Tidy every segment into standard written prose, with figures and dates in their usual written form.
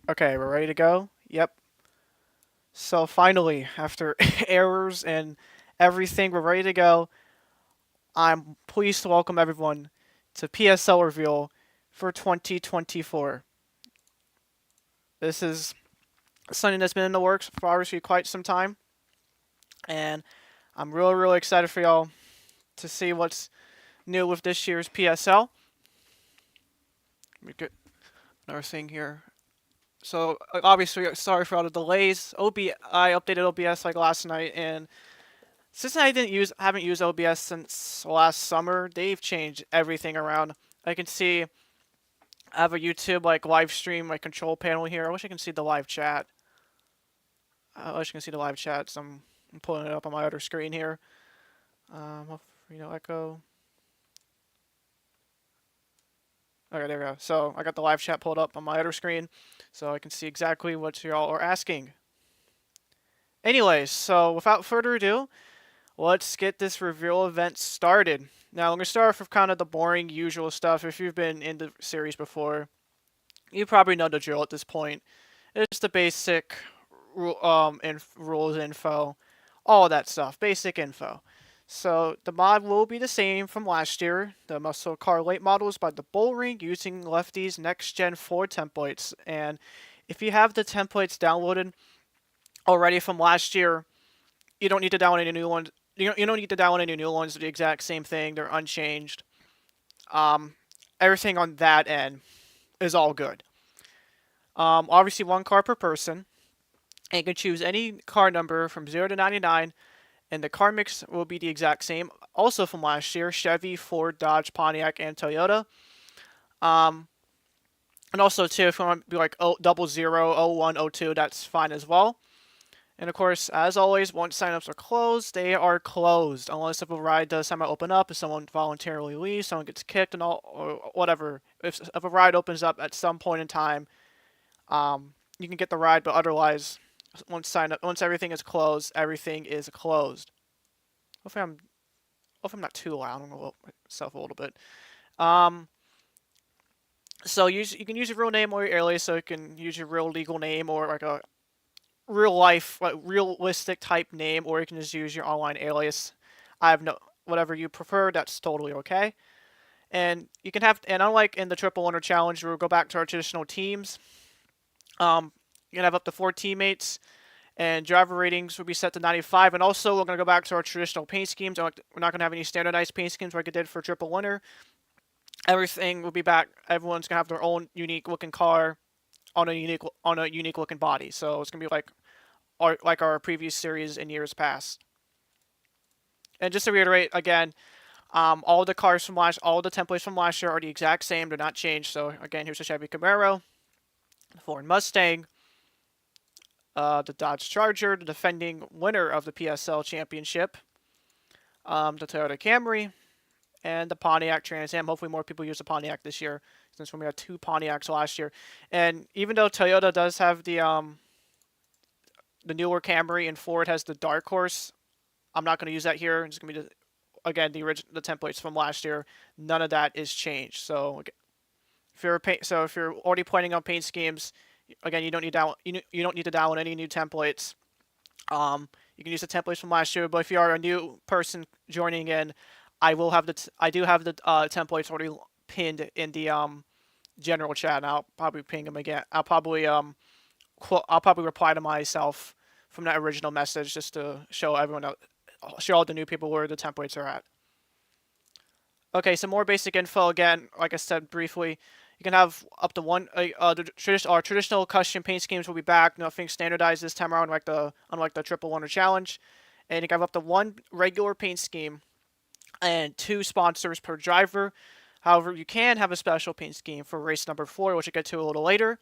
Okay, we're ready to go? Yep. So finally, after errors and everything, we're ready to go. I'm pleased to welcome everyone to PSL reveal for 2024. This is something that's been in the works for obviously quite some time, and I'm really excited for y'all to see what's new with this year's PSL. Let me get another thing here. So obviously, sorry for all the delays. I updated OBS like last night, and since I haven't used OBS since last summer, they've changed everything around. I can see I have a YouTube like live stream, my control panel here. I wish I can see the live chat. I wish I can see the live chat. So I'm pulling it up on my other screen here. Echo. Okay, there we go. So I got the live chat pulled up on my other screen, so I can see exactly what y'all are asking. Anyways, so without further ado, let's get this reveal event started. Now, I'm going to start off with kind of the boring, usual stuff. If you've been in the series before, you probably know the drill at this point. It's the basic rules info, all that stuff, basic info. So the mod will be the same from last year. The muscle car late models by the Bullring using Lefty's next gen 4 templates. And if you have the templates downloaded already from last year, you don't need to download any new ones. You don't need to download any new ones. They're the exact same thing. They're unchanged. Um, Everything on that end is all good. Obviously, one car per person, and you can choose any car number from 0 to 99, and the car mix will be the exact same. Also from last year, Chevy, Ford, Dodge, Pontiac, and Toyota. Um, and also, too, if you want to be like 00, 01, 02, that's fine as well. And of course, as always, once signups are closed, they are closed. Unless if a ride does somehow open up, if someone voluntarily leaves, someone gets kicked and all, or whatever. If a ride opens up at some point in time, you can get the ride, but otherwise, once everything is closed, everything is closed. Hopefully I'm not too loud. I'm gonna lower myself a little bit. Um, so you can use your real name or your alias, so you can use your real legal name or like a real life, like realistic type name, or you can just use your online alias. I have no whatever you prefer. That's totally okay. And unlike in the Triple Winner Challenge, we'll go back to our traditional teams. Um, you can have up to 4 teammates, and driver ratings will be set to 95. And also, we're going to go back to our traditional paint schemes. We're not going to have any standardized paint schemes like I did for Triple Winner. Everything will be back. Everyone's going to have their own unique looking car on a unique looking body. So it's going to be like our previous series in years past. And just to reiterate again, all the templates from last year are the exact same. They're not changed. So again, here's the Chevy Camaro, the Ford Mustang, the Dodge Charger, the defending winner of the PSL Championship, the Toyota Camry, and the Pontiac Trans Am. Hopefully, more people use the Pontiac this year since we had 2 Pontiacs last year. And even though Toyota does have the newer Camry and Ford has the Dark Horse, I'm not going to use that here. It's going to be again the templates from last year. None of that is changed. So if you're already planning on paint schemes, again you don't need to download any new templates. You can use the templates from last year, but if you are a new person joining in, I do have the templates already pinned in the general chat, and I'll probably ping them again. I'll probably reply to myself from that original message just to show all the new people where the templates are at. Okay, some more basic info again. Like I said briefly, you can have up to one. Our traditional custom paint schemes will be back. Nothing standardized this time around, unlike the Triple Winner Challenge. And you can have up to one regular paint scheme and 2 sponsors per driver. However, you can have a special paint scheme for race number 4, which I'll get to a little later.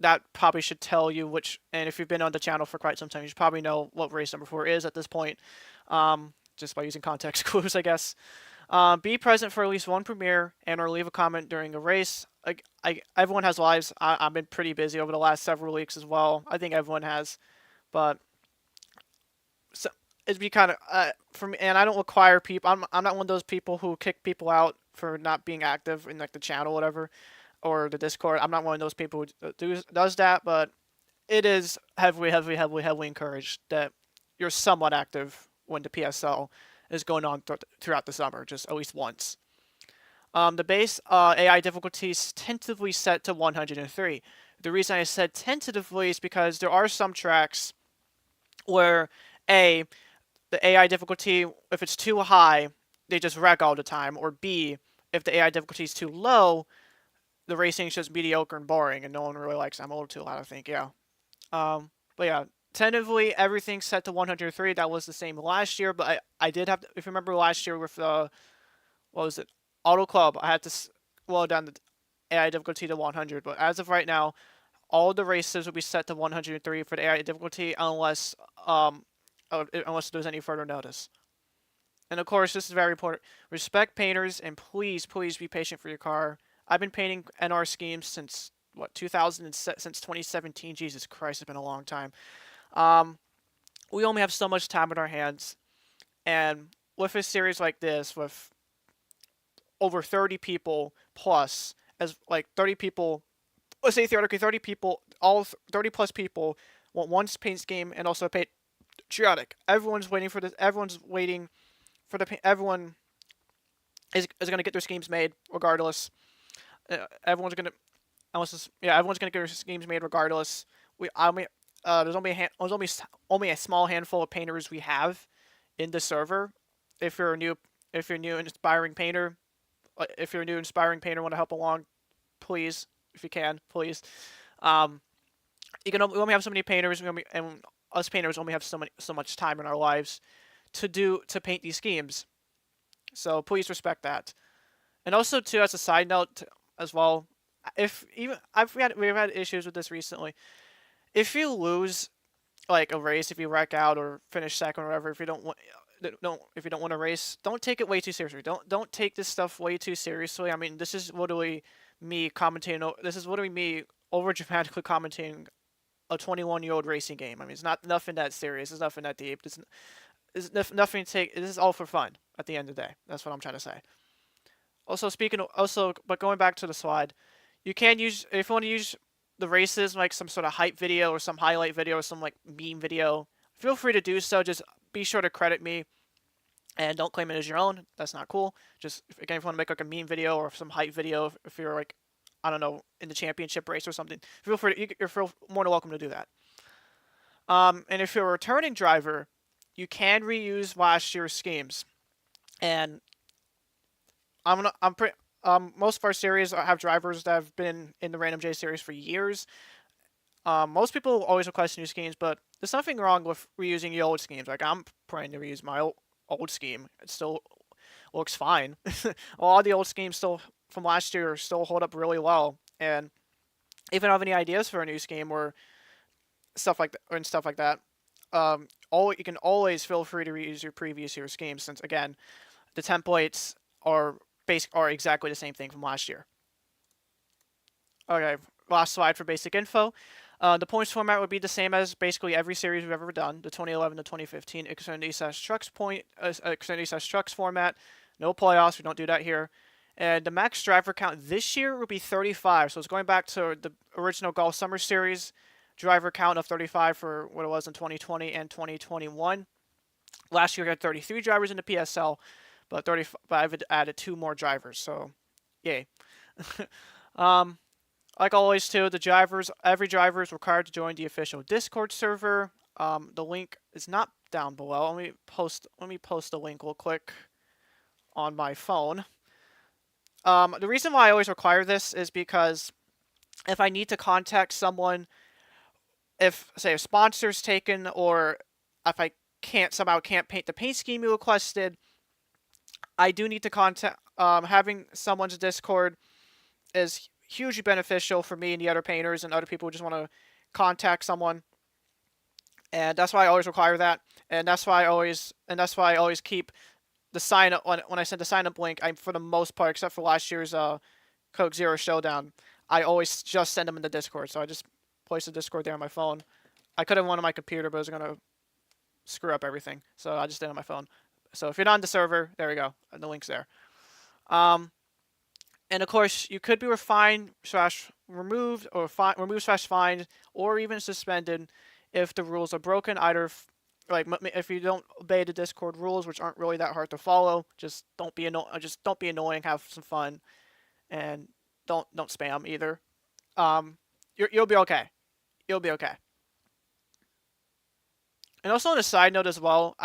That probably should tell you which. And if you've been on the channel for quite some time, you should probably know what race number 4 is at this point. Just by using context clues, I guess. Be present for at least one premiere and or leave a comment during a race. Everyone has lives. I've been pretty busy over the last several weeks as well. I think everyone has, but so it'd be kind of for me. And I don't require people. I'm not one of those people who kick people out for not being active in like the channel, or whatever. or the Discord. I'm not one of those people who does that, but it is heavily encouraged that you're somewhat active when the PSL is going on throughout the summer, just at least once. The base AI difficulty is tentatively set to 103. The reason I said tentatively is because there are some tracks where A, the AI difficulty, if it's too high, they just wreck all the time, or B, if the AI difficulty is too low, the racing is just mediocre and boring, and no one really likes it. I'm a little too loud, I think, yeah. But yeah, tentatively, everything's set to 103. That was the same last year, but I did have to, if you remember last year with what was it, Auto Club, I had to slow down the AI difficulty to 100, but as of right now, all the races will be set to 103 for the AI difficulty unless there's any further notice. And of course, this is very important. Respect painters and please be patient for your car. I've been painting NR schemes since what 2000 since 2017. Jesus Christ, it's been a long time. We only have so much time in our hands, and with a series like this, with over 30 people plus, as like 30 people, let's say theoretically 30 people, all 30 plus people want one paint scheme and also patriotic. Everyone's waiting for this. Everyone's waiting for the. Everyone is going to get their schemes made regardless. Everyone's going to everyone's gonna get their schemes made regardless. There's only a small handful of painters we have in the server. If you're a new inspiring painter, want to help along, please, if you can, please. We only have so many painters, and us painters only have so much time in our lives to paint these schemes. So please respect that. And also too, as a side note as well, we've had issues with this recently. If you lose like a race, if you wreck out or finish second or whatever, if you don't want to race, don't take it way too seriously. Don't take this stuff way too seriously. I mean, this is literally me commentating. This is literally me over dramatically commentating a 21-year-old racing game. I mean, it's not nothing that serious. It's nothing that deep. It's nothing to take. This is all for fun. At the end of the day, that's what I'm trying to say. But going back to the slide, you can use, if you want to use the races like some sort of hype video or some highlight video or some like meme video, feel free to do so. Just be sure to credit me and don't claim it as your own. That's not cool. Just again, if you want to make like a meme video or some hype video, if you're like, I don't know, in the championship race or something, you're more than welcome to do that. And if you're a returning driver, you can reuse last year's schemes. And most of our series have drivers that have been in the Random J series for years. Most people always request new schemes, but there's nothing wrong with reusing the old schemes. Like, I'm planning to reuse my old scheme. It still looks fine. All the old schemes still from last year still hold up really well. And if you have any ideas for a new scheme or stuff like that, you can always feel free to reuse your previous year's schemes, since again, the templates are exactly the same thing from last year. Okay, last slide for basic info. The points format would be the same as basically every series we've ever done, the 2011 to 2015 Xfinity/Trucks format. No playoffs, we don't do that here. And the max driver count this year will be 35. So it's going back to the original Golf Summer Series driver count of 35 for what it was in 2020 and 2021. Last year we had 33 drivers in the PSL, but I've added 2 more drivers, so yay. Like always too, every driver is required to join the official Discord server. The link is not down below. Let me post the link real quick on my phone. The reason why I always require this is because if I need to contact someone, if say a sponsor's taken, or if I somehow can't paint the paint scheme you requested, I do need to contact. Having someone's Discord is hugely beneficial for me and the other painters and other people who just want to contact someone. And that's why I always require that. And that's why I always keep the sign up when I send the sign up link. For the most part, except for last year's Coke Zero Showdown, I always just send them in the Discord. So I just place the Discord there on my phone. I could have one on my computer, but it was gonna screw up everything, so I just did it on my phone. So if you're not on the server, there we go. The link's there. And of course, you could be refined slash removed or removed slash fined or even suspended if the rules are broken. Either like if you don't obey the Discord rules, which aren't really that hard to follow, just don't be annoying, have some fun, and don't spam either. You'll be okay. You'll be okay. And also on a side note as well,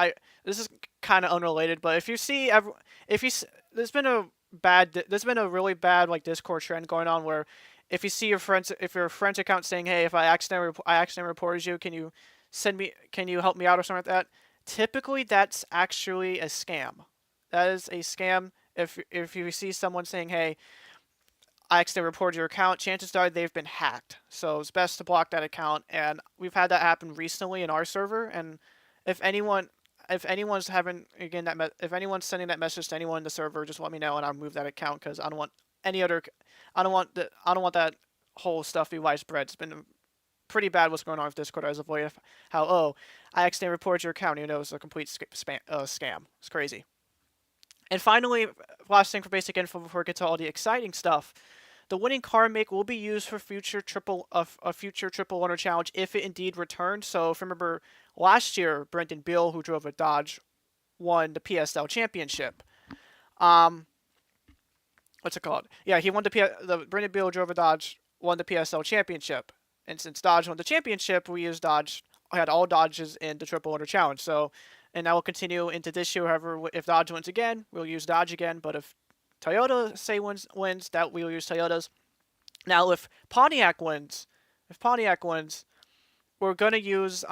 this is kind of unrelated, but if you see there's been a really bad like Discord trend going on where if you see if your friend's account saying, hey, if I accidentally reported you, can you help me out or something like that? Typically, that's actually a scam. That is a scam. If you see someone saying, hey, I accidentally reported your account, chances are they've been hacked. So it's best to block that account. And we've had that happen recently in our server. And if anyone's having again if anyone's sending that message to anyone in the server, just let me know and I'll move that account because I don't want that whole stuff to be widespread. It's been pretty bad what's going on with Discord as of late. How I accidentally reported your account, even though it was a complete scam. It's crazy. And finally, last thing for basic info before we get to all the exciting stuff. The winning car make will be used for a future triple owner challenge if it indeed returns. So if you remember last year, Brendan Beal, who drove a Dodge, won the PSL championship. What's it called? Yeah, he won the Brendan Beal drove a Dodge, won the PSL championship. And since Dodge won the championship, we used Dodge. I had all Dodges in the triple owner challenge. So, and that will continue into this year. However, if Dodge wins again, we'll use Dodge again. But if Toyota wins, that we'll use Toyotas. Now, if Pontiac wins, we're gonna use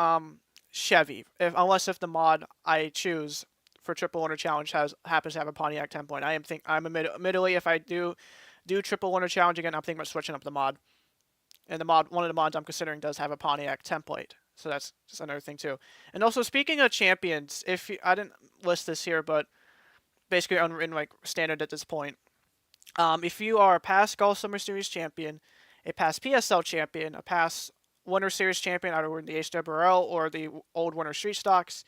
Chevy. Unless the mod I choose for triple owner challenge happens to have a Pontiac 10-point. Admittedly, if I do triple owner challenge again, I'm thinking about switching up the mod. And one of the mods I'm considering does have a Pontiac template. So that's just another thing too. And also speaking of champions, I didn't list this here, but basically unwritten like standard at this point. If you are a past Golf Summer Series champion, a past PSL champion, a past Winter Series champion, either in the HWRL or the old Winter Street Stocks,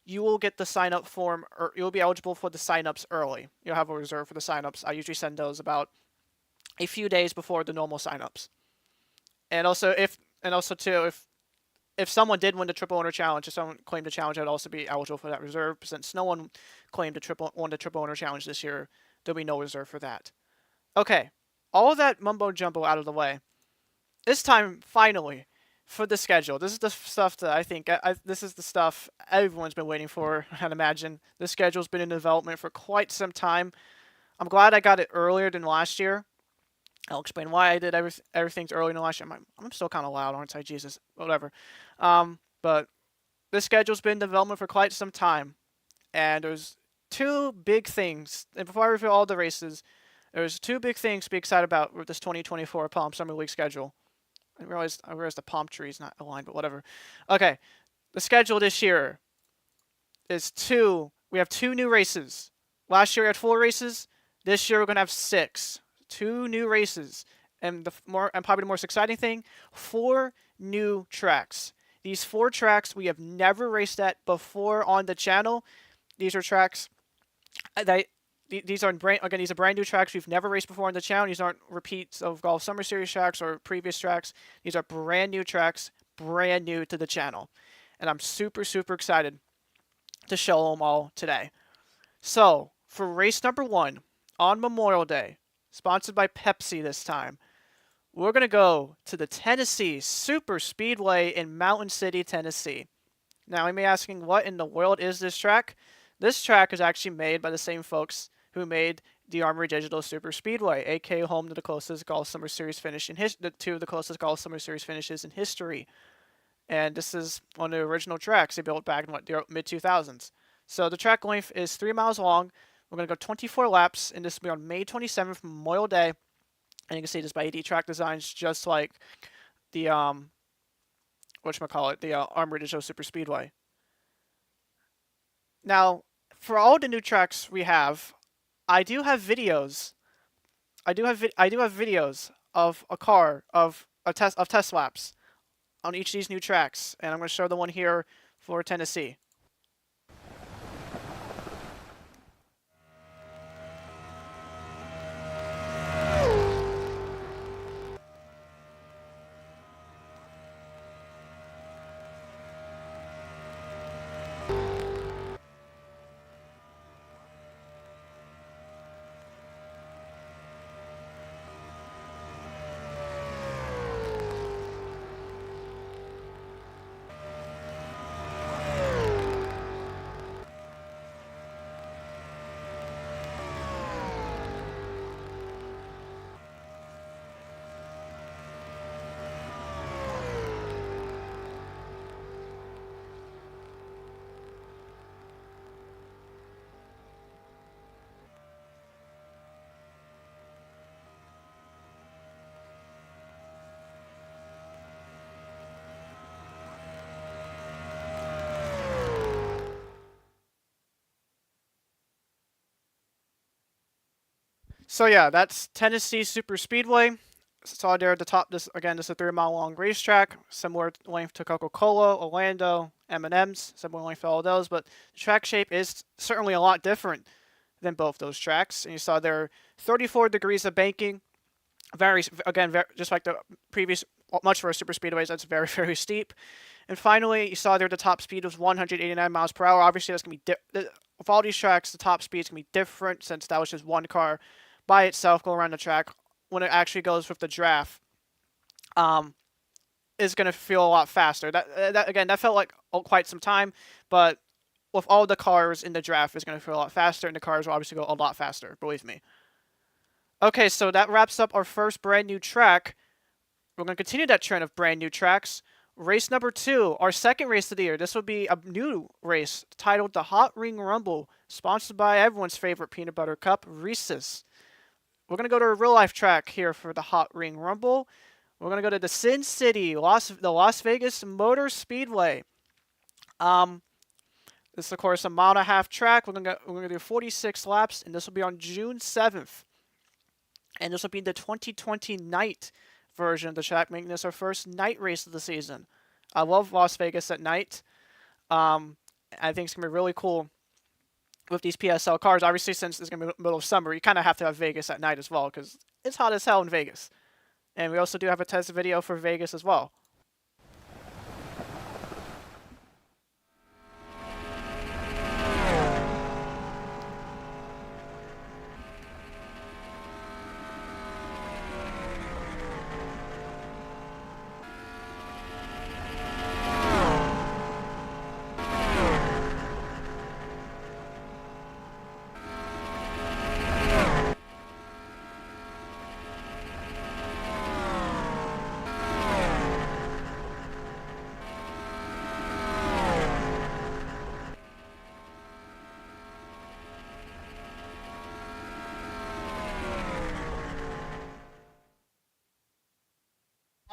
you will get the sign up form, or you'll be eligible for the sign-ups early. You'll have a reserve for the sign-ups. I usually send those about a few days before the normal sign-ups. And also if someone did win the triple owner challenge, if someone claimed the challenge, I'd also be eligible for that reserve. Since no one claimed won the triple owner challenge this year, there'll be no reserve for that. Okay, all of that mumbo jumbo out of the way. It's time finally for the schedule. This is the stuff that I think this is the stuff everyone's been waiting for. I'd imagine the schedule's been in development for quite some time. I'm glad I got it earlier than last year. I'll explain why I did everything earlier than last year. I'm still kind of loud, aren't I? Jesus, whatever. But this schedule's been in development for quite some time, and there's two big things. And before I reveal all the races, there's two big things to be excited about with this 2024 Palm Summer League schedule. I realized the palm tree is not aligned, but whatever. Okay, the schedule this year is we have 2 new races. Last year we had 4 races. This year we're gonna have 6. 2 new races, and probably the most exciting thing, 4 new tracks. These 4 tracks we have never raced at before on the channel. These are tracks these are brand new tracks we've never raced before on the channel. These aren't repeats of Golf Summer Series tracks or previous tracks. These are brand new tracks, brand new to the channel, and I'm super excited to show them all today. So for race number 1 on Memorial Day, sponsored by Pepsi this time, we're going to go to the Tennessee Super Speedway in Mountain City, Tennessee. Now, you may be asking, what in the world is this track? This track is actually made by the same folks who made the Armory Digital Super Speedway, aka home to the closest Golf Summer Series finish two of the closest Golf Summer Series finishes in history. And this is one of the original tracks they built back in the mid-2000s. So the track length is 3 miles long. We're going to go 24 laps, and this will be on May 27th, Memorial Day. And you can see this by AD Track Designs, just like the Armory Digital Super Speedway. Now, for all the new tracks we have, I do have videos. I do have videos of test laps on each of these new tracks, and I'm going to show the one here for Tennessee. So yeah, that's Tennessee Super Speedway. Saw there at the top. This again, this is a 3 mile long racetrack, similar length to Coca-Cola, Orlando, M&M's, similar length to all those. But the track shape is certainly a lot different than both those tracks. And you saw there 34 degrees of banking. Very again, just like the previous much worse super speedways, that's very very steep. And finally, you saw there the top speed was 189 miles per hour. Obviously, that's gonna be with all these tracks, the top speed is gonna be different since that was just one car by itself go around the track. When it actually goes with the draft, um, is gonna feel a lot faster. That again, that felt like quite some time, but with all the cars in the draft, it's gonna feel a lot faster, and the cars will obviously go a lot faster. Believe me. Okay, so that wraps up our first brand new track. We're going to continue that trend of brand new tracks. Race number 2, our second race of the year. This will be a new race titled the Hot Ring Rumble, sponsored by everyone's favorite peanut butter cup, Reese's. We're going to go to a real life track here for the Hot Ring Rumble. We're going to go to the Sin City, the Las Vegas Motor Speedway. This is, of course, a 1.5 mile track. We're going to do 46 laps, and this will be on June 7th. And this will be the 2020 night version of the track, making this our first night race of the season. I love Las Vegas at night. I think it's going to be really cool with these PSL cars. Obviously, since it's going to be the middle of summer, you kind of have to have Vegas at night as well, because it's hot as hell in Vegas. And we also do have a test video for Vegas as well.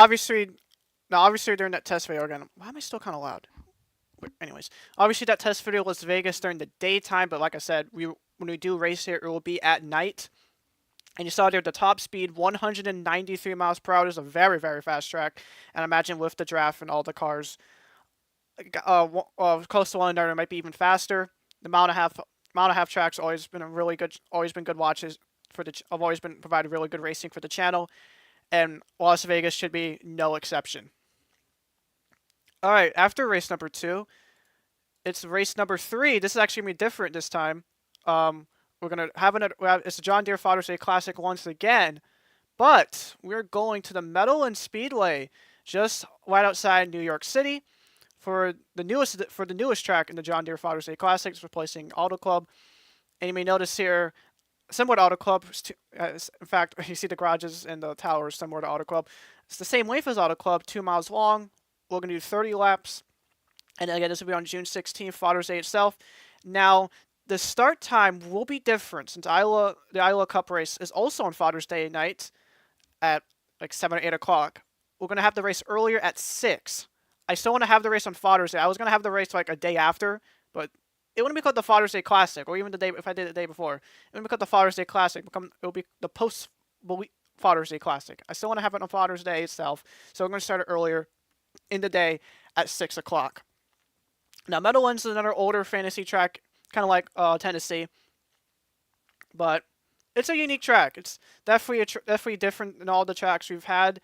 Obviously, now obviously during that test video again, why am I still kind of loud? But anyways, obviously that test video was Vegas during the daytime, but like I said, when we do race here, it will be at night. And you saw there the top speed, 193 miles per hour. Is a very, very fast track. And I imagine with the draft and all the cars, close to one another, it might be even faster. The mile and a half tracks always been good watches for the. I've always been provided really good racing for the channel, and Las Vegas should be no exception. All right, after race number 2, it's race number 3. This is actually gonna be different this time. We're gonna have it's the John Deere Father's Day Classic once again, but we're going to the Meadowlands Speedway, just right outside New York City, for the newest track in the John Deere Father's Day Classics, replacing Auto Club. And you may notice here, similar to Auto Club. In fact, you see the garages and the towers similar to Auto Club. It's the same length as Auto Club, 2 miles long. We're gonna do 30 laps, and again, this will be on June 16th, Father's Day itself. Now, the start time will be different since the Iowa Cup race is also on Father's Day night at like 7 or 8 o'clock. We're going to have the race earlier at 6. I still want to have the race on Father's Day. I was going to have the race like a day after, but it wouldn't be called the Father's Day Classic, or even the day if I did it the day before. It wouldn't be called the Father's Day Classic. It'll be the post Father's Day Classic. I still want to have it on Father's Day itself, so we're going to start it earlier in the day at 6 o'clock. Now, Meadowlands is another older fantasy track, kind of like Tennessee, but it's a unique track. It's definitely different than all the tracks we've had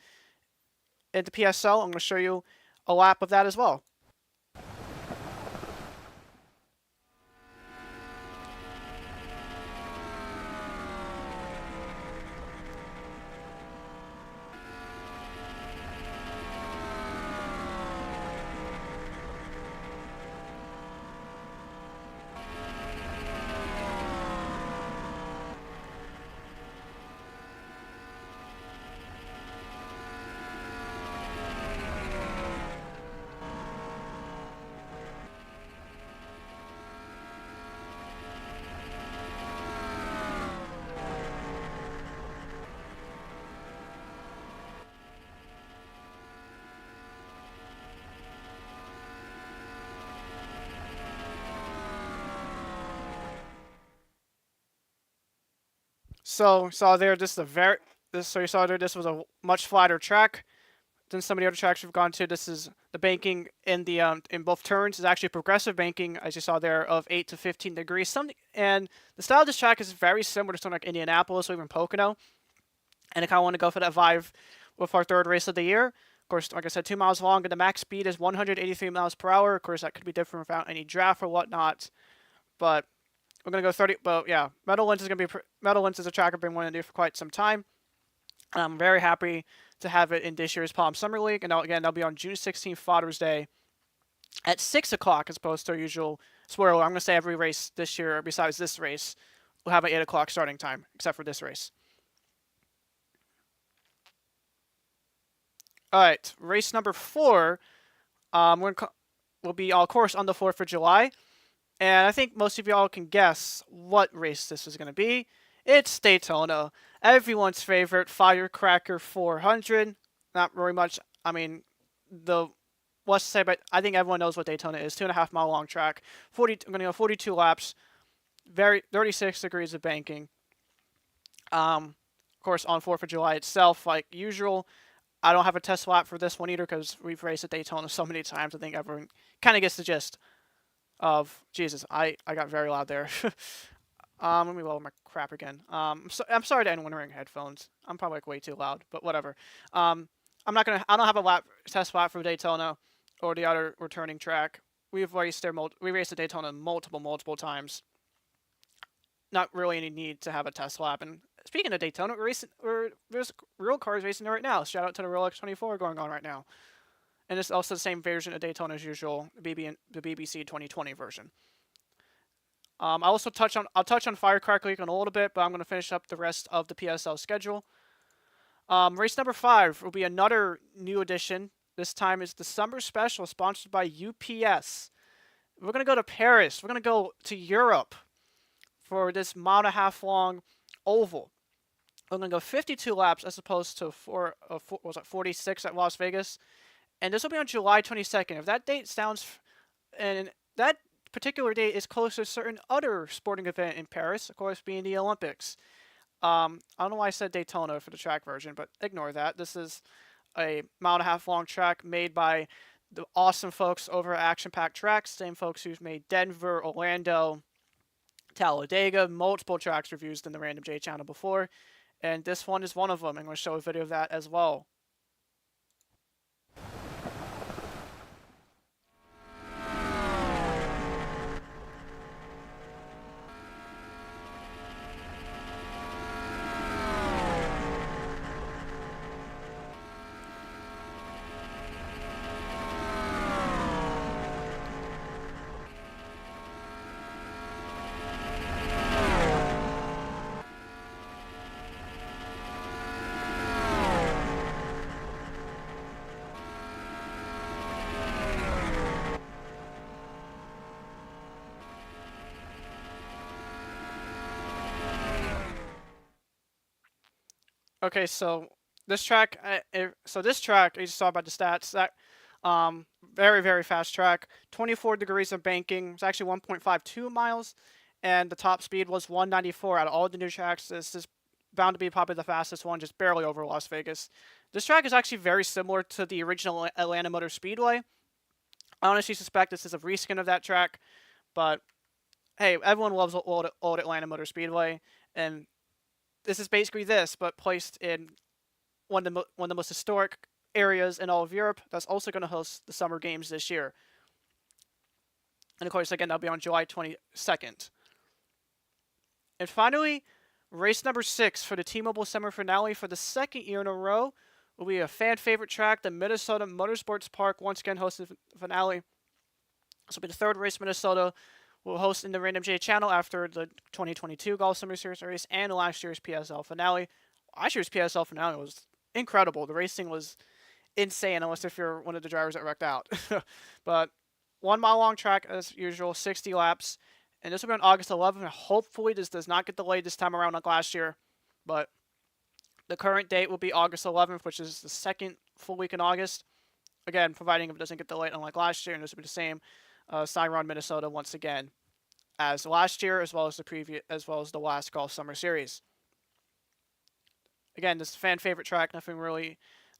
at the PSL. I'm going to show you a lap of that as well. So saw there, this is a very this. So you saw there, this was a much flatter track than some of the other tracks we've gone to. This is the banking in both turns is actually progressive banking, as you saw there, of 8 to 15 degrees. And the style of this track is very similar to something like Indianapolis or even Pocono. And I kind of want to go for that vibe with our third race of the year. Of course, like I said, 2 miles long, and the max speed is 183 miles per hour. Of course, that could be different without any draft or whatnot. But we're gonna go 30. But yeah, Meadowlands is gonna be Meadowlands is a track I've been wanting to do for quite some time. And I'm very happy to have it in this year's Palm Summer League. And again, that'll be on June 16th, Father's Day, at 6 o'clock as opposed to our usual. Swear, I'm gonna say every race this year, besides this race, will have an 8 o'clock starting time, except for this race. All right, race number 4. Will be, of course, on the 4th of July. And I think most of y'all can guess what race this is going to be. It's Daytona. Everyone's favorite Firecracker 400. Not very much. I mean, what's to say, but I think everyone knows what Daytona is. 2.5 mile long track. I'm going to go 42 laps. 36 degrees of banking. Of course, on 4th of July itself, like usual. I don't have a test lap for this one either because we've raced at Daytona so many times. I think everyone kind of gets the gist of Jesus. I got very loud there. Let me lower my crap again. I'm sorry to anyone wearing headphones. I'm probably like way too loud, but whatever. I don't have a test lap for Daytona or the other returning track. We raced at Daytona multiple times. Not really any need to have a test lap. And speaking of Daytona, there's real cars racing there right now. Shout out to the Rolex 24 going on right now. And it's also the same version of Daytona as usual, the BBC 2020 version. I'll touch on Firecracker League in a little bit, but I'm going to finish up the rest of the PSL schedule. Race number 5 will be another new addition. This time is the Summer Special, sponsored by UPS. We're going to go to Paris. We're going to go to Europe for this 1.5 mile long oval. We're going to go 52 laps as opposed to 46 at Las Vegas. And this will be on July 22nd. If that date and that particular date is close to a certain other sporting event in Paris, of course, being the Olympics. I don't know why I said Daytona for the track version, but ignore that. This is a 1.5 mile long track made by the awesome folks over at Action Pack Tracks, same folks who've made Denver, Orlando, Talladega, multiple tracks reviews in the Random J channel before, and this one is one of them. I'm going to show a video of that as well. Okay, so this track, you just saw about the stats. That very fast track. 24 degrees of banking. It's actually 1.52 miles, and the top speed was 194. Out of all the new tracks, this is bound to be probably the fastest one, just barely over Las Vegas. This track is actually very similar to the original Atlanta Motor Speedway. I honestly suspect this is a reskin of that track, but hey, everyone loves old Atlanta Motor Speedway, and this is basically this, but placed in one of the most historic areas in all of Europe. That's also going to host the Summer Games this year. And of course, again, that'll be on July 22nd. And finally, race number 6 for the T-Mobile Summer Finale for the second year in a row will be a fan favorite track, the Minnesota Motorsports Park, once again hosting the finale. This will be the third race Minnesota will host in the Random J channel after the 2022 Golf Summer Series race and last year's PSL finale. Last year's PSL finale was incredible. The racing was insane, unless if you're one of the drivers that wrecked out. But 1 mile long track as usual, 60 laps. And this will be on August 11th. Hopefully this does not get delayed this time around like last year. But the current date will be August 11th, which is the second full week in August. Again, providing if it doesn't get delayed unlike last year, and this will be the same. Ciron, Minnesota, once again, as last year, as well as the last Golf Summer Series. Again, this is a fan favorite track.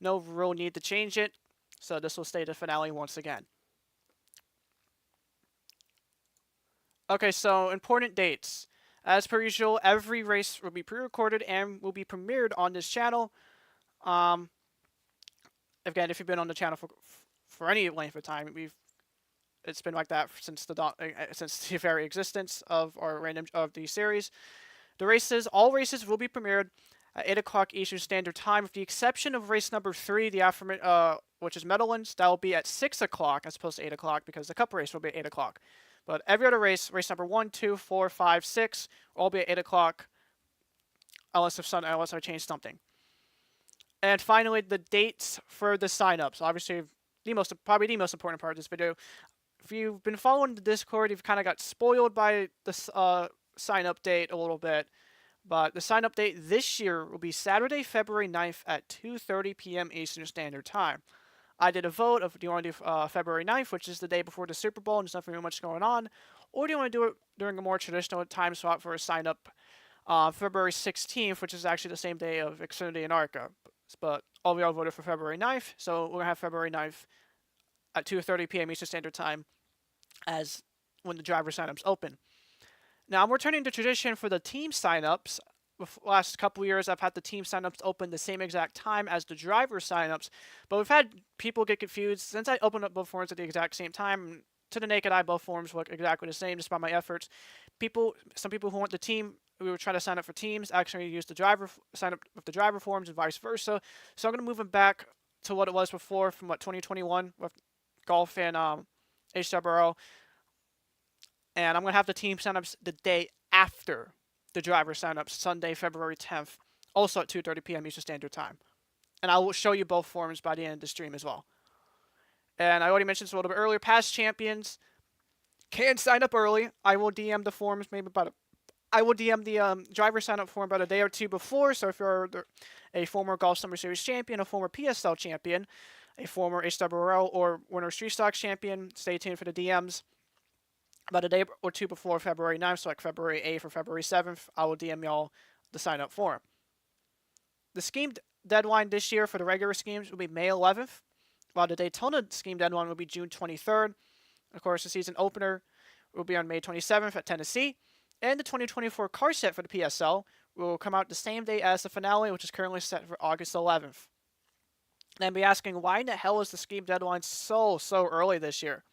No real need to change it. So this will stay the finale once again. Okay, so important dates. As per usual, every race will be pre-recorded and will be premiered on this channel. Um, again, if you've been on the channel for any length of time, it's been like that since the very existence of the series. All races will be premiered at 8 o'clock Eastern Standard Time, with the exception of race number 3, which is Meadowlands. That will be at 6 o'clock as opposed to 8 o'clock because the Cup race will be at 8 o'clock. But every other race number 1, 2, 4, 5, 6, will all be at 8 o'clock unless I change something. And finally, the dates for the signups. Obviously, probably the most important part of this video. If you've been following the Discord, you've kind of got spoiled by the sign up date a little bit. But the sign up date this year will be Saturday, February 9th at 2:30 p.m. Eastern Standard Time. I did a vote of, do you want to do February 9th, which is the day before the Super Bowl and there's nothing really much going on, or do you want to do it during a more traditional time slot for a sign up February 16th, which is actually the same day of Xfinity and ARCA. But all of y'all voted for February 9th, so we're going to have February 9th at 2:30 p.m. Eastern Standard Time as when the driver signups open. Now, I'm returning to tradition for the team signups. The last couple of years, I've had the team signups open the same exact time as the driver signups, but we've had people get confused. Since I opened up both forms at the exact same time, to the naked eye, both forms look exactly the same just by my efforts. Some people who want the team, we were trying to sign up for teams, actually use sign up with the driver forms and vice versa. So I'm going to move them back to what it was before, from 2021 with golf and HWRO. And I'm going to have the team signups the day after the driver signups, Sunday, February 10th, also at 2:30 p.m. Eastern Standard Time. And I will show you both forms by the end of the stream as well. And I already mentioned this a little bit earlier, past champions can sign up early. I will DM the forms I will DM the driver sign up form about a day or two before. So if you're a former Golf Summer Series champion, a former PSL champion, a former HWRL or Winter Street Stocks champion, stay tuned for the DMs. About a day or two before February 9th, so like February 8th or February 7th, I will DM y'all the sign up form. The scheme deadline this year for the regular schemes will be May 11th, while the Daytona scheme deadline will be June 23rd. Of course, the season opener will be on May 27th at Tennessee, and the 2024 car set for the PSL will come out the same day as the finale, which is currently set for August 11th. And be asking, why in the hell is the scheme deadline so early this year?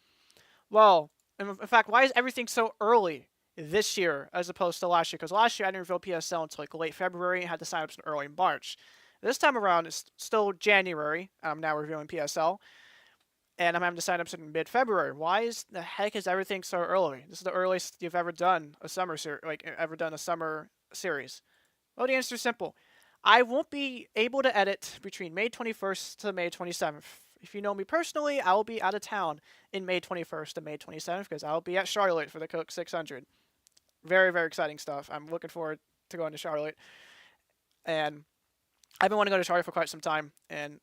Well, in fact, why is everything so early this year as opposed to last year? Because last year I didn't reveal PSL until like late February and had to sign up in early March. This time around, it's still January. I'm now reviewing PSL. And I'm having to sign up in mid-February. Why is the heck is everything so early? This is the earliest you've ever done a summer series. Well, the answer is simple. I won't be able to edit between May 21st to May 27th. If you know me personally, I will be out of town in May 21st to May 27th because I'll be at Charlotte for the Coke 600. Very, very exciting stuff. I'm looking forward to going to Charlotte. And I've been wanting to go to Charlotte for quite some time, and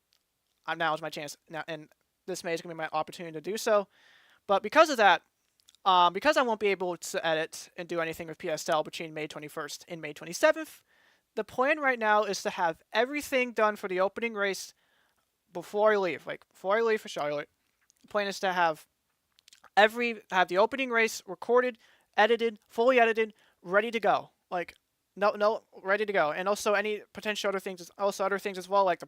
now is my chance. And this May is going to be my opportunity to do so. But because of that, because I won't be able to edit and do anything with PSL between May 21st and May 27th, the plan right now is to have everything done for the opening race before I leave. Like, before I leave for Charlotte, the plan is to have the opening race recorded, fully edited, ready to go. Like, ready to go. And also any potential other things as well, like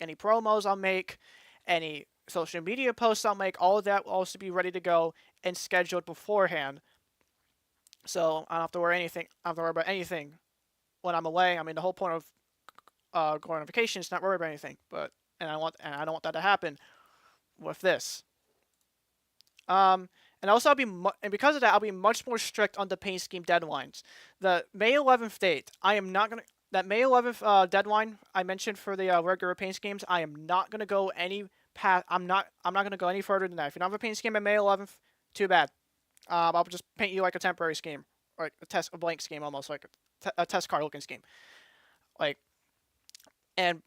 any promos I'll make, any social media posts I'll make, all of that will also be ready to go and scheduled beforehand. So I don't have to worry about anything when I'm away. I mean, the whole point of going on vacation is not worry about anything. And I don't want that to happen with this. And also and because of that, I'll be much more strict on the paint scheme deadlines. The May 11th date, that May 11th deadline I mentioned for the regular paint schemes, I am not gonna go any past. I'm not gonna go any further than that. If you don't have a paint scheme on May 11th, too bad. I'll just paint you like a temporary scheme, or a blank scheme, almost like a test card looking scheme. And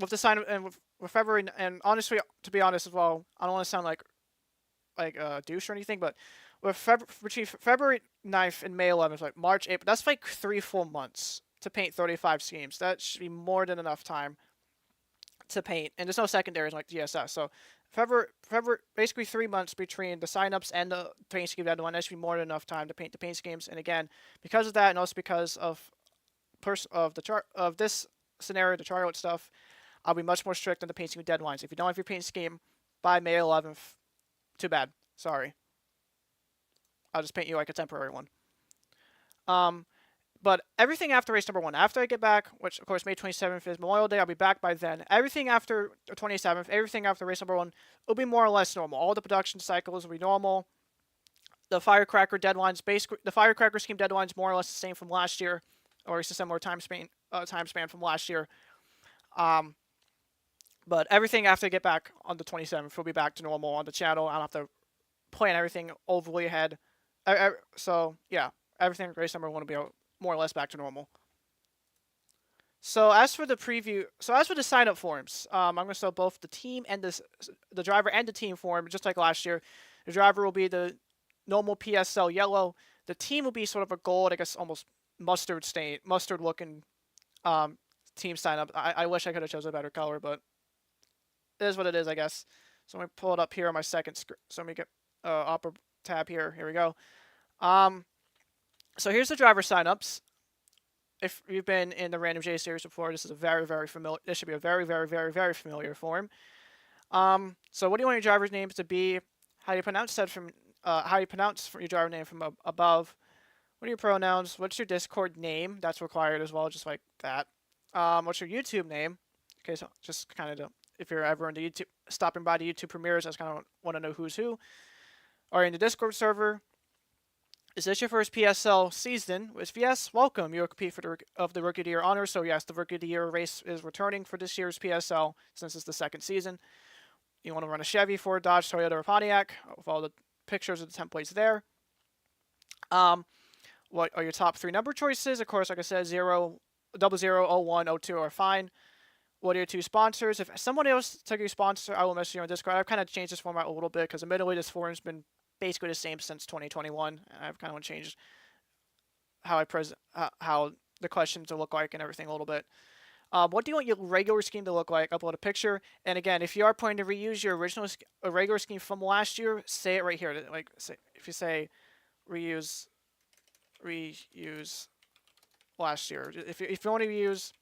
with the sign and with February, and honestly, to be honest as well, I don't want to sound like a douche or anything, but with between February 9th and May 11th, like March, April, that's like 3 full months to paint 35 schemes. That should be more than enough time to paint. And there's no secondaries like DSS. So basically 3 months between the signups and the paint scheme deadline. That should be more than enough time to paint the paint schemes. And again, because of that, and also because of this scenario, the Charlotte stuff, I'll be much more strict on the paint scheme deadlines. If you don't have your paint scheme by May 11th, too bad. Sorry. I'll just paint you like a temporary one. But everything after race number 1, after I get back, which of course May 27th is Memorial Day, I'll be back by then. Everything after the 27th, everything after race number 1 will be more or less normal. All the production cycles will be normal. The Firecracker deadlines, basically, the Firecracker scheme deadlines more or less the same from last year, or it's a similar time span from last year. But everything after I get back on the 27th will be back to normal on the channel. I don't have to plan everything overly ahead. So yeah, everything race number 1 will be more or less back to normal. So as for the sign-up forms, I'm going to show both the team and the driver and the team form, just like last year. The driver will be the normal PSL yellow. The team will be sort of a gold, I guess, almost mustard-looking team sign-up. I wish I could have chosen a better color, but it is what it is, I guess. So let me pull it up here on my second screen. So let me get upper tab here. Here we go. So here's the driver signups. If you've been in the Random J series before, this is a very, very familiar. This should be a very, very, very, very familiar form. So what do you want your driver's names to be? How do you pronounce your driver name from above? What are your pronouns? What's your Discord name? That's required as well, just like that. What's your YouTube name? Okay, so just kind of if you're ever in the stopping by the YouTube premieres, I just kind of want to know who's who. Are you in the Discord server? Is this your first PSL season? If yes, welcome. You'll compete for the Rookie of the Year honor. So yes, the Rookie of the Year race is returning for this year's PSL since it's the second season. You want to run a Chevy, Ford, Dodge, Toyota, or Pontiac with all the pictures of the templates there. What are your top 3 number choices? Of course, like I said, 0, 00, 01, 02 are fine. What are your 2 sponsors? If someone else took your sponsor, I will message you on Discord. I've kind of changed this format a little bit because admittedly this forum's been basically the same since 2021. I've kind of changed how how the questions will look like and everything a little bit. What do you want your regular scheme to look like? Upload a picture. And again, if you are planning to reuse your regular scheme from last year, say it right here. Like, if you say reuse last year. If you want to use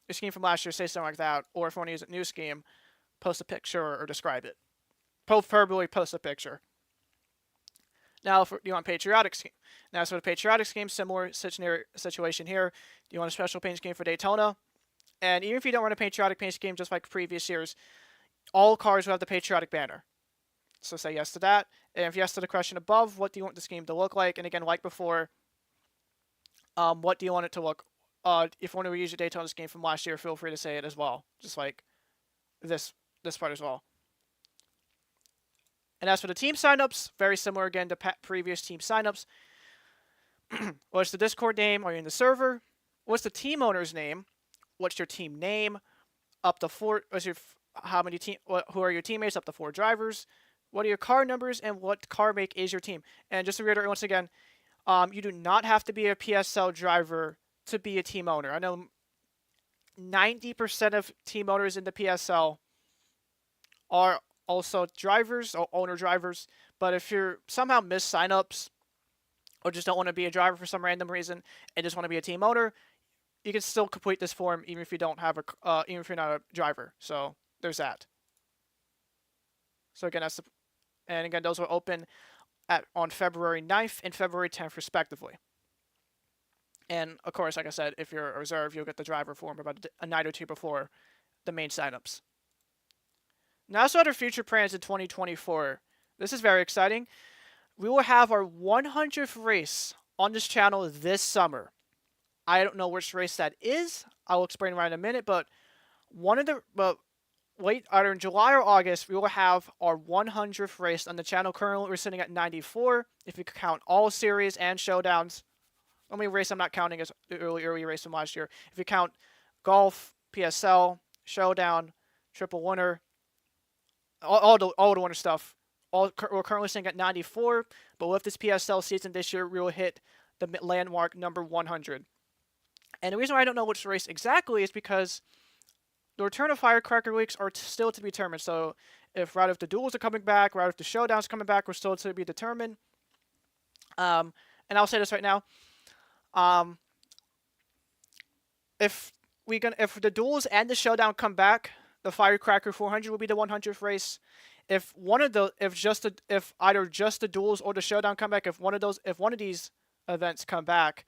your scheme from last year, say something like that. Or if you want to use a new scheme, post a picture or describe it. Preferably post a picture. Now, do you want patriotic scheme? Now, so the patriotic scheme, similar situation here. Do you want a special paint scheme for Daytona? And even if you don't run a patriotic paint scheme, just like previous years, all cars will have the patriotic banner. So say yes to that. And if yes to the question above, what do you want the scheme to look like? And again, like before, what do you want it to look? If you want to reuse your Daytona scheme from last year, feel free to say it as well, just like this part as well. And as for the team signups, very similar again to previous team signups. What's the Discord name? Are you in the server? What's the team owner's name? What's your team name? Up to 4. Who are your teammates? Up to 4 drivers. What are your car numbers and what car make is your team? And just to reiterate once again, you do not have to be a PSL driver to be a team owner. I know 90% of team owners in the PSL are also drivers or owner drivers, but if you're somehow miss signups or just don't want to be a driver for some random reason and just want to be a team owner, you can still complete this form even if you don't have even if you're not a driver. So there's that. So again, those will open on February 9th and February 10th respectively. And of course, like I said, if you're a reserve, you'll get the driver form about a night or two before the main signups. Now, so other future plans in 2024. This is very exciting. We will have our 100th race on this channel this summer. I don't know which race that is. I will explain right in a minute, but either in July or August, we will have our 100th race on the channel. Currently, we're sitting at 94. If you count all series and showdowns, only race I'm not counting is the early race from last year. If you count golf, PSL, showdown, triple winner, all the winter stuff, we're currently sitting at 94. But with this PSL season this year, we will hit the landmark number 100. And the reason why I don't know which race exactly is because the return of Firecracker Weeks are still to be determined. So if the duels are coming back, if the showdowns coming back, are still to be determined. And I'll say this right now. Um, if if the duels and the showdown come back, the Firecracker 400 will be the 100th race. If either just the duels or the showdown come back, if one of these events come back,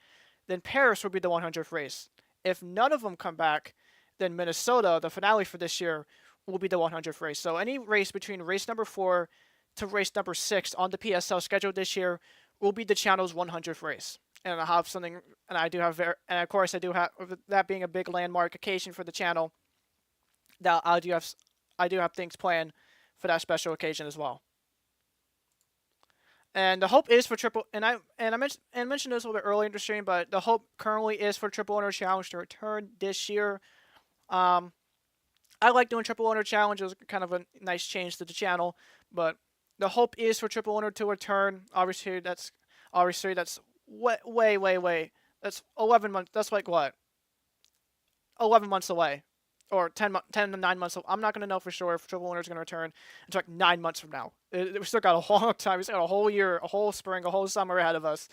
then Paris will be the 100th race. If none of them come back, then Minnesota, the finale for this year, will be the 100th race. So any race between race number 4 to race number 6 on the PSL schedule this year will be the channel's 100th race. And I have something, and of course I do have, that being a big landmark occasion for the channel, that I do have things planned for that special occasion as well. And the hope is for I mentioned this a little bit earlier in the stream, but the hope currently is for Triple Owner Challenge to return this year. I like doing Triple Owner Challenge. It was kind of a nice change to the channel, but the hope is for Triple Owner to return. Obviously that's way. That's 11 months. That's like what? 11 months away. Or 10 to 9 months. I'm not going to know for sure if Triple Owner is going to return until like 9 months from now. We still got a long time. We still got a whole year, a whole spring, a whole summer ahead of us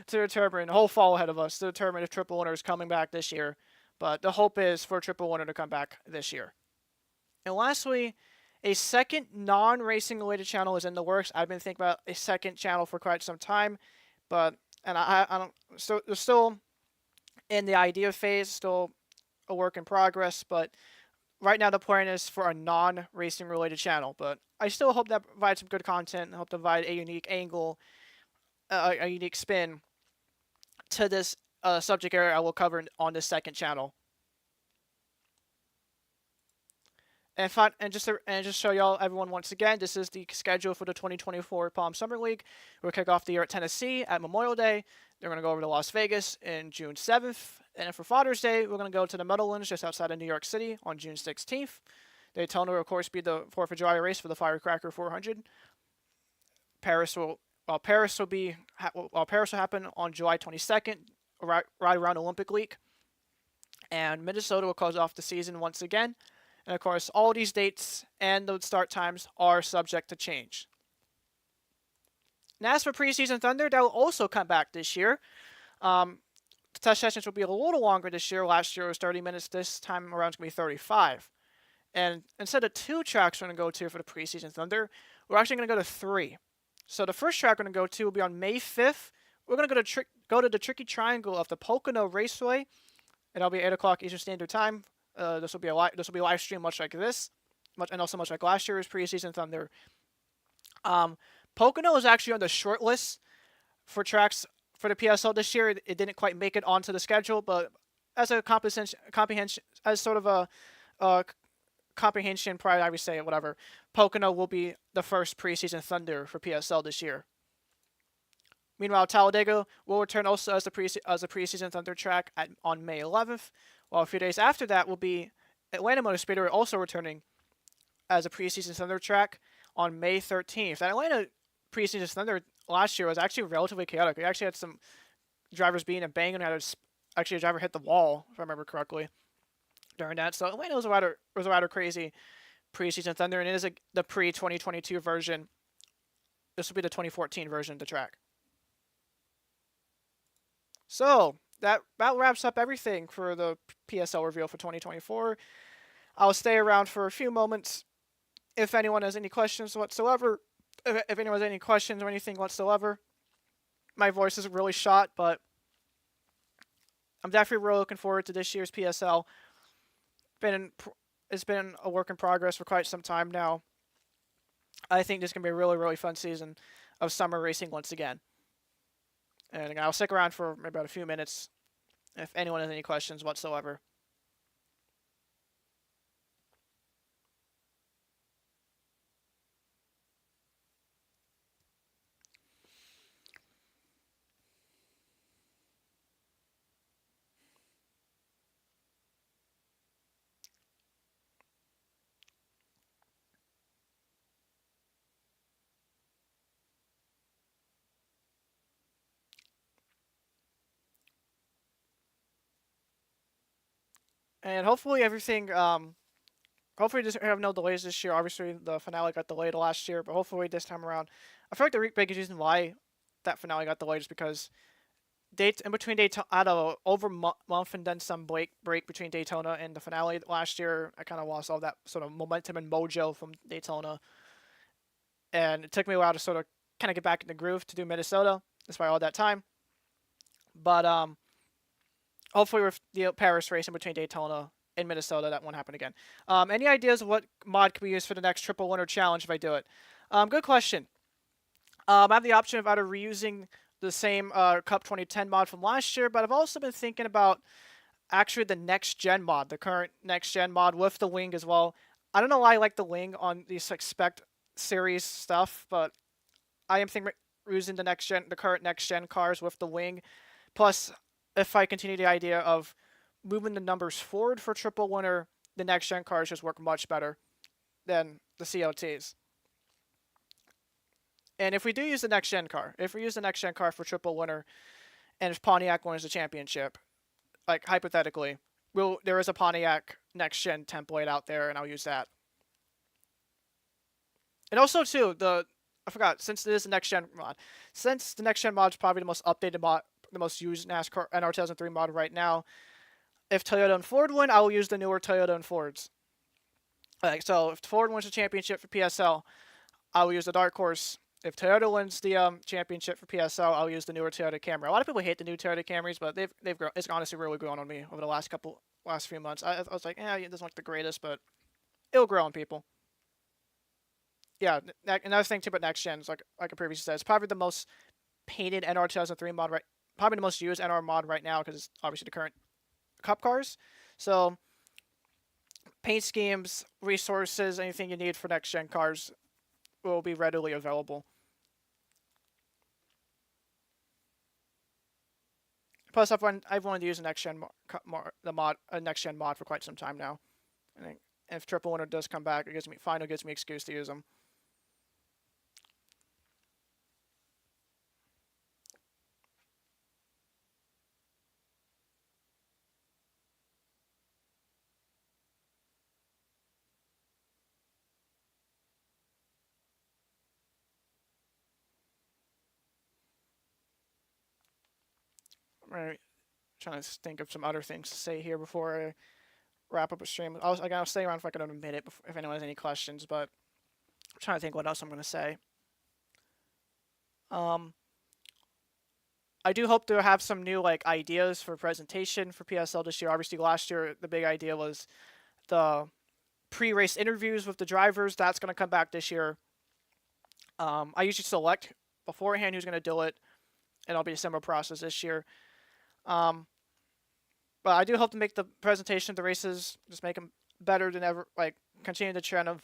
to determine, a whole fall ahead of us to determine if Triple Owner is coming back this year. But the hope is for Triple Owner to come back this year. And lastly, a second non-racing related channel is in the works. I've been thinking about a second channel for quite some time, but I don't. So they're still in the idea phase, still a work in progress. But right now, the plan is for a non-racing related channel. But I still hope that provides some good content and hope to provide a unique angle, a unique spin to this subject area I will cover on this second channel. And just show y'all everyone once again, this is the schedule for the 2024 Palm Summer League. We'll kick off the year at Tennessee at Memorial Day. They're going to go over to Las Vegas in June 7th. And for Father's Day, we're going to go to the Meadowlands just outside of New York City on June 16th. Daytona will, of course, be the 4th of July race for the Firecracker 400. Paris will happen on July 22nd, right around Olympic Week. And Minnesota will close off the season once again. And of course, all these dates and the start times are subject to change. And as for Preseason Thunder, that will also come back this year. The test sessions will be a little longer this year. Last year was 30 minutes. This time around it's going to be 35. And instead of 2 tracks we're going to go to for the Preseason Thunder, we're actually going to go to 3. So the first track we're going to go to will be on May 5th. We're going to go to the Tricky Triangle of the Pocono Raceway. And that'll be 8 o'clock Eastern Standard Time. This will be a live stream much like this, and also much like last year's Preseason Thunder. Pocono is actually on the short list for tracks for the PSL this year. It didn't quite make it onto the schedule, but as a comprehension, as sort of a comprehension, pride, I would say, whatever. Pocono will be the first Preseason Thunder for PSL this year. Meanwhile, Talladega will return also as a Preseason Thunder track on May 11th. While a few days after that will be Atlanta Motor Speedway also returning as a Preseason Thunder track on May 13th. That Atlanta Preseason Thunder last year was actually relatively chaotic. We actually had some drivers being and banging. Actually, a driver hit the wall, if I remember correctly, during that. So Atlanta was a rather crazy Preseason Thunder, and it is the pre-2022 version. This will be the 2014 version of the track. So that wraps up everything for the PSL reveal for 2024. I'll stay around for a few moments if anyone has any questions whatsoever. If anyone has any questions or anything whatsoever. My voice is really shot, but I'm definitely really looking forward to this year's PSL. It's been a work in progress for quite some time now. I think this is going to be a really, really fun season of summer racing once again. And I'll stick around for maybe about a few minutes if anyone has any questions whatsoever. And hopefully everything. Hopefully just have no delays this year. Obviously the finale got delayed last year, but hopefully this time around. I feel like the biggest reason why that finale got delayed is because dates in between Daytona, I had a over month and then some break between Daytona and the finale last year. I kind of lost all that sort of momentum and mojo from Daytona, and it took me a while to sort of kind of get back in the groove to do Minnesota, despite all that time. But hopefully with the Paris race in between Daytona and Minnesota, that won't happen again. Any ideas of what mod could be used for the next triple winter challenge if I do it? Good question. I have the option of either reusing the same Cup 2010 mod from last year, but I've also been thinking about actually the next gen mod, the current next gen mod with the wing as well. I don't know why I like the wing on these like spec series stuff, but I am thinking using the current next gen cars with the wing. Plus, if I continue the idea of moving the numbers forward for triple winner, the next gen cars just work much better than the CLTs. And if we do use the next gen car, if we use the next gen car for triple winner, and if Pontiac wins the championship, like hypothetically, there is a Pontiac next gen template out there, and I'll use that. And also too, I forgot, since it is the next gen mod, since the next gen mod is probably the most updated mod, the most used NASCAR NR 2003 mod right now. If Toyota and Ford win, I will use the newer Toyota and Fords. So if Ford wins the championship for PSL, I will use the Dark Horse. If Toyota wins the championship for PSL, I'll use the newer Toyota Camry. A lot of people hate the new Toyota Camrys, but they've grown. It's honestly really grown on me over the last few months. I was like, yeah, it doesn't look the greatest, but it'll grow on people. Yeah, another thing too about next gen is like I previously said, it's probably the most painted NR 2003 mod right, probably the most used NR mod right now because it's obviously the current Cup cars. So paint schemes, resources, anything you need for next gen cars will be readily available. Plus, I've wanted to use a next gen next gen mod for quite some time now. I think if Triple Winter does come back, it gives me excuse to use them. I'm trying to think of some other things to say here before I wrap up a stream. I'll stay around for like another minute if anyone has any questions, but I'm trying to think what else I'm going to say. Um, I do hope to have some new like ideas for presentation for PSL this year. Obviously, last year the big idea was the pre-race interviews with the drivers. That's going to come back this year. I usually select beforehand who's going to do it, and it'll be a similar process this year. Um, but I do hope to make the presentation of the races just make them better than ever. Like continue the trend of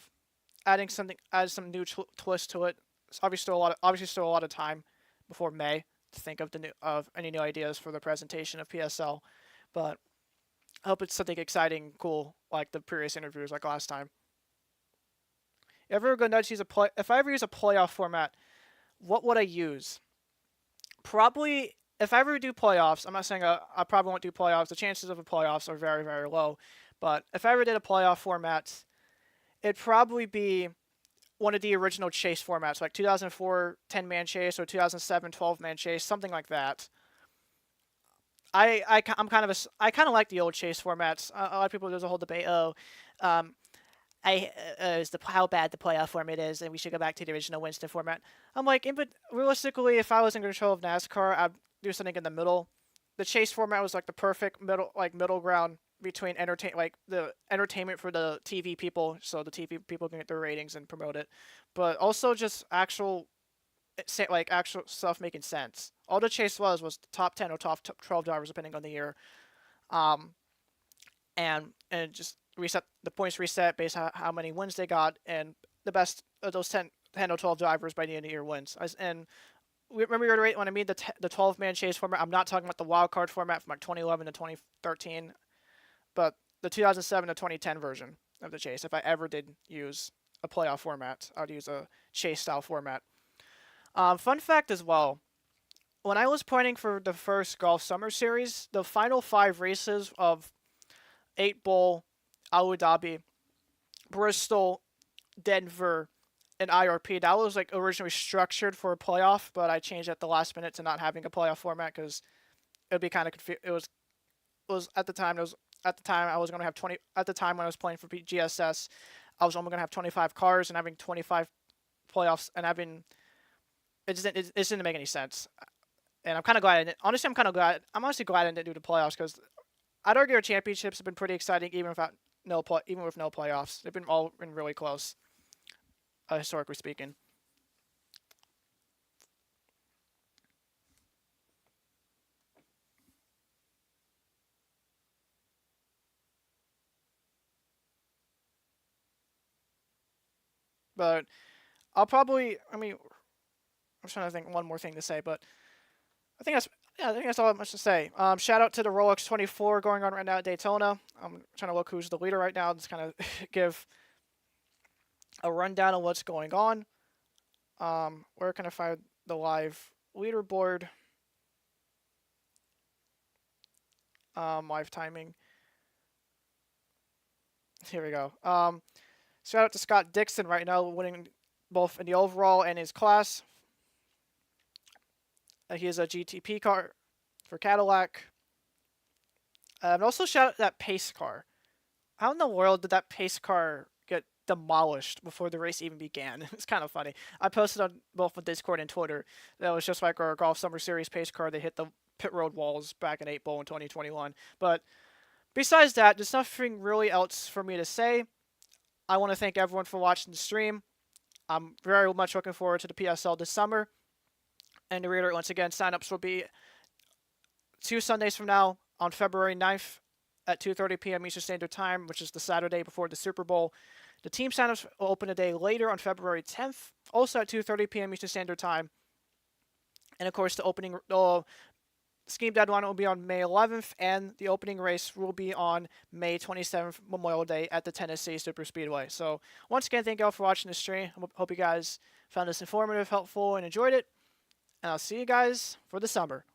add some new twist to it. It's obviously still a lot of time before May to think of any new ideas for the presentation of PSL, but I hope it's something exciting, cool, like the previous interviews, like last time. If I ever use a playoff format, what would I use? Probably if I ever do playoffs. I'm not saying I probably won't do playoffs. The chances of a playoffs are very very low, but if I ever did a playoff format, it'd probably be one of the original chase formats, like 2004 10-man chase or 2007 12-man chase, something like that. I kind of like the old chase formats. A lot of people, there's a whole debate. Um, I is the how bad the playoff format is, and we should go back to the original Winston format. I'm like, but realistically, if I was in control of NASCAR, I'd do something in the middle. The chase format was like the perfect middle ground between the entertainment for the TV people, so the TV people can get their ratings and promote it, but also just actual stuff making sense. All the chase was the top 10 or top 12 drivers depending on the year, um, and just reset the points reset based on how many wins they got, and the best of those 10 or 12 drivers by the end of the year wins. And remember when I made the 12-man chase format, I'm not talking about the wild card format from like 2011 to 2013, but the 2007 to 2010 version of the chase. If I ever did use a playoff format, I'd use a chase style format. Fun fact as well, when I was pointing for the first Golf Summer Series, the final 5 races of 8 Bowl, Abu Dhabi, Bristol, Denver, and IRP. That was like originally structured for a playoff, but I changed at the last minute to not having a playoff format because it'd be kind of it was at the time. It was at the time I was going to have 20. At the time when I was playing for GSS, I was only going to have 25 cars, and having 25 playoffs and having it didn't make any sense. And I'm kind of glad. I didn't, honestly, I'm kind of glad. I'm honestly glad I didn't do the playoffs because I'd argue our championships have been pretty exciting, even without even with no playoffs. They've been really close, historically speaking. But I'll probably. I mean, I'm trying to think one more thing to say, but I think that's all much to say. Shout out to the Rolex 24 going on right now at Daytona. I'm trying to look who's the leader right now. Just kind of give a rundown of what's going on. Where can I find the live leaderboard? Live timing. Here we go. Shout out to Scott Dixon right now, winning both in the overall and his class. He has a GTP car for Cadillac. And also shout out that pace car. How in the world did that pace car get demolished before the race even began? It's kind of funny. I posted on both on Discord and Twitter that was just like our Golf Summer Series pace car. They hit the pit road walls back in 8 Bowl in 2021. But besides that, there's nothing really else for me to say. I want to thank everyone for watching the stream. I'm very much looking forward to the PSL this summer. And to reiterate once again, signups will be 2 Sundays from now on February 9th at 2:30 p.m. Eastern Standard Time, which is the Saturday before the Super Bowl. The team signups will open a day later on February 10th, also at 2:30 p.m. Eastern Standard Time. And of course, the scheme deadline will be on May 11th, and the opening race will be on May 27th, Memorial Day, at the Tennessee Superspeedway. So once again, thank you all for watching the stream. I hope you guys found this informative, helpful, and enjoyed it. And I'll see you guys for the summer.